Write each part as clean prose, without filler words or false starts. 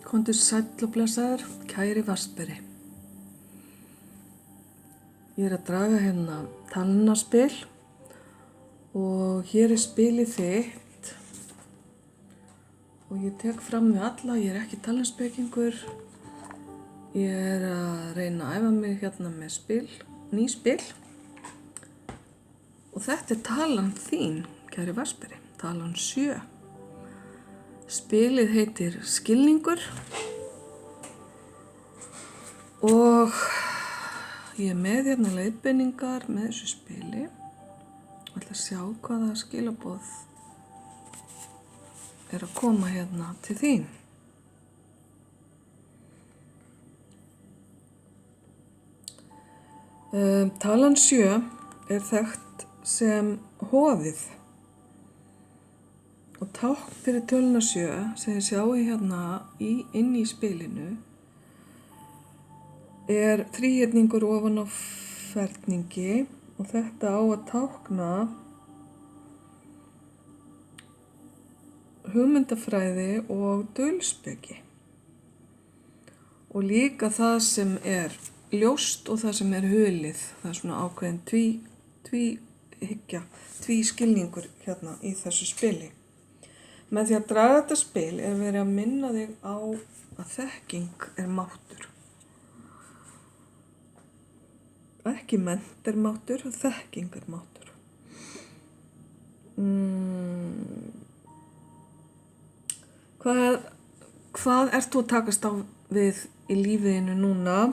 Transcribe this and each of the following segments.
Komdu sæll og blessaður, kæri Vatnsberi. Ég að draga hérna talnaspil og hér spilið þitt og ég tek fram við alla, ég ekki talnaspekingur. Ég að reyna að æfa mig hérna með spil, ný spil. Og þetta talan þín, kæri Vatnsberi, talan 7. Spilið heitir Skilningur og ég með hérna leiðbeiningar með þessu spili. Ég ætla að sjá hvaða skilaboð að koma hérna til þín. Talan 7 þekkt sem hofið. Og tákn fyrir töluna 7 sem ég sjái hérna inn í spilinu þríhyrningur ofan á ferningi og þetta á að tákna hugmyndafræði og dulspeki. Og líka það sem ljóst og það sem hulið. Það svona ákveðin tvískilningur hérna í þessu spili. Með því að draga þetta spil verið að minna þig á að þekking máttur. Ekki mennt máttur, þekking máttur. Hvað ert þú að takast á við í lífiðinu núna?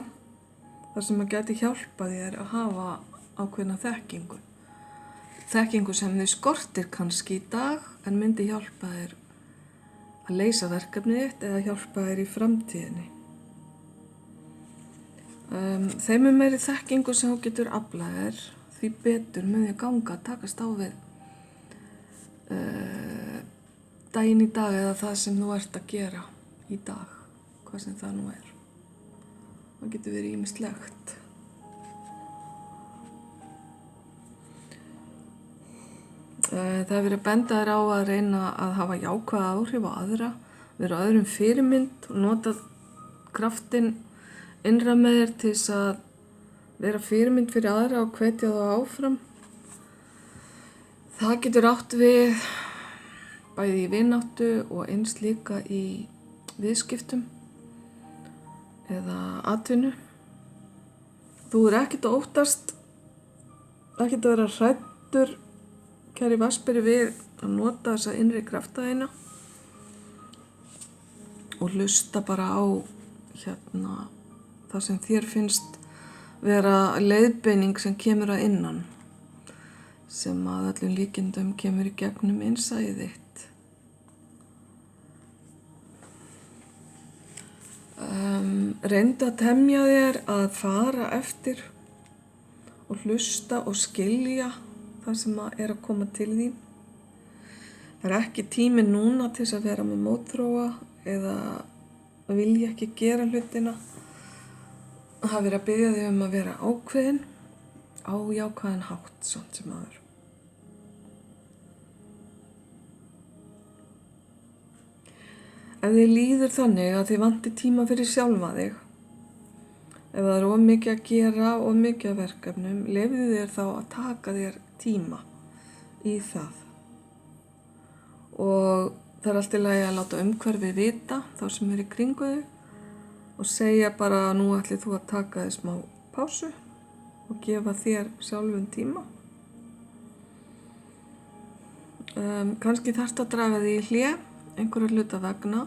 Það sem að geti hjálpað þér að hafa ákveðna þekkingu. Þekkingu sem þið skortir kannski í dag en myndi hjálpa þér að leysa verkefnið þitt eða hjálpa þér í framtíðinni. Þeim meiri þekkingu sem þú getur aflað þér, því betur mun þér ganga að takast á við daginn í dag eða það sem þú ert að gera í dag, hvað sem það nú er. Það getur verið ýmislegt. Það verið að benda þér á að reyna að hafa jákvæða áhrif á aðra, vera öðrum fyrirmynd og nota kraftinn innra með þér til þess að vera fyrirmynd fyrir aðra og hvetja þá áfram. Það getur átt við bæði í vináttu og eins líka í viðskiptum eða atvinnu. Þú ekkert að óttast, ekkert að vera hræddur, kæri Vatnsberi, við að nota þessa innri krafta þína og hlusta bara á það sem þér finnst vera leiðbeining sem kemur að innan, sem að öllum líkindum kemur í gegnum innsæið þitt. Reyndu að temja þér að fara eftir og hlusta og skilja það sem að koma til þín. Það ekki tími núna til þess að vera með mótþróa eða vilja ekki gera hlutina. Það verið að biðja þig að vera ákveðin á jákvæðan hátt samt sem áður. Ef þið líður þannig að þið vanti tíma fyrir sjálfa þig, ef það of mikið að gera og mikið af verkefnum, leyfðu þér þá að taka þér tíma í það. Og það allt í lagi að láta umhverfið vita, þá sem í kringu þig, og segja bara að nú ætlið þú að taka þér smá pásu og gefa þér sjálfum tíma. Kannski þarftu að draga þig í hlé, einhverja hluta vegna.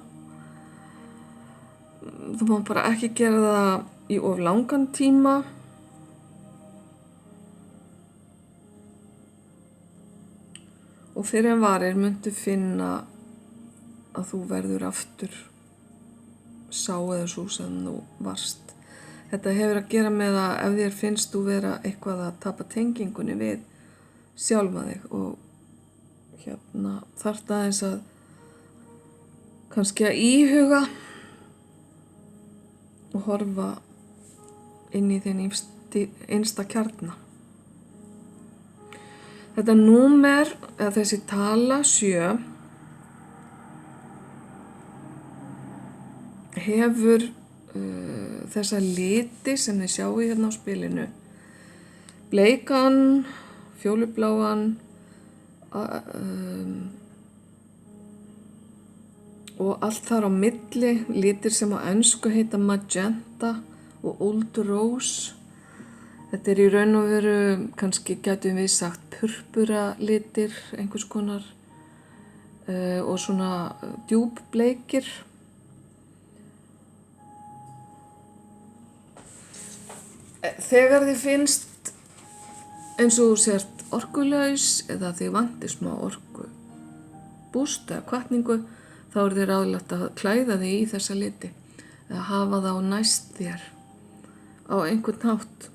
Þú má bara ekki gera það í of langan tíma. Og fyrir en varir muntu finna að þú verður aftur sá eða svo sem þú varst. Þetta hefur að gera með að ef þér finnst þú vera eitthvað að tapa tengingunni við sjálfa þig og þarft aðeins að kannski að íhuga og horfa inn í þinn innsta kjarna. Þetta númer, eða þessi tala 7, hefur þessa liti sem þið sjáu hérna á spilinu. Bleikan, fjólubláan og allt þar á milli, litir sem á ensku heita magenta og old rose. Þetta er í raun og veru, kannski gætum við sagt purpura litir, einhvers konar, og svona djúpbleikir. Þegar þið finnst eins og þú sért orkulaus eða þið vantir smá orku búst eða hvatningu, þá er þið ráðlegt að klæða þig í þessa liti eða hafa þá næst þér á einhvern hátt.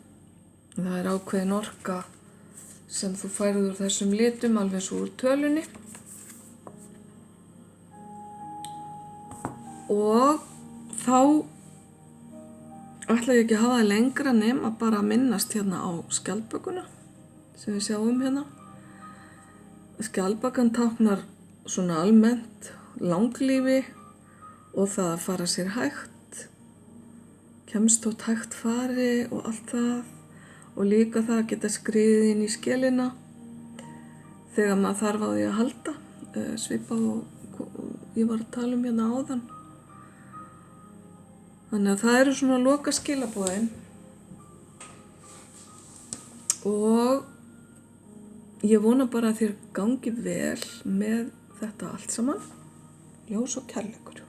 Það er ákveðin orka sem þú færður úr þessum litum, alveg svo úr tölunni. Og þá ætla ég ekki að hafa það lengra nema bara að minnast hérna á skjaldbökuna sem við sjáum hérna. Skjaldbakan táknar svona almennt langlífi og það að fara sér hægt, kemst þótt hægt fari og allt það, og líka það að geta skriðið inn í skelina þegar maður þarf á því að halda, svipað og ég var að tala um hérna áðan. Þannig að það eru svona loka skilaboðin og ég vona bara að þér gangi vel með þetta allt saman. Ljós og kærleikur.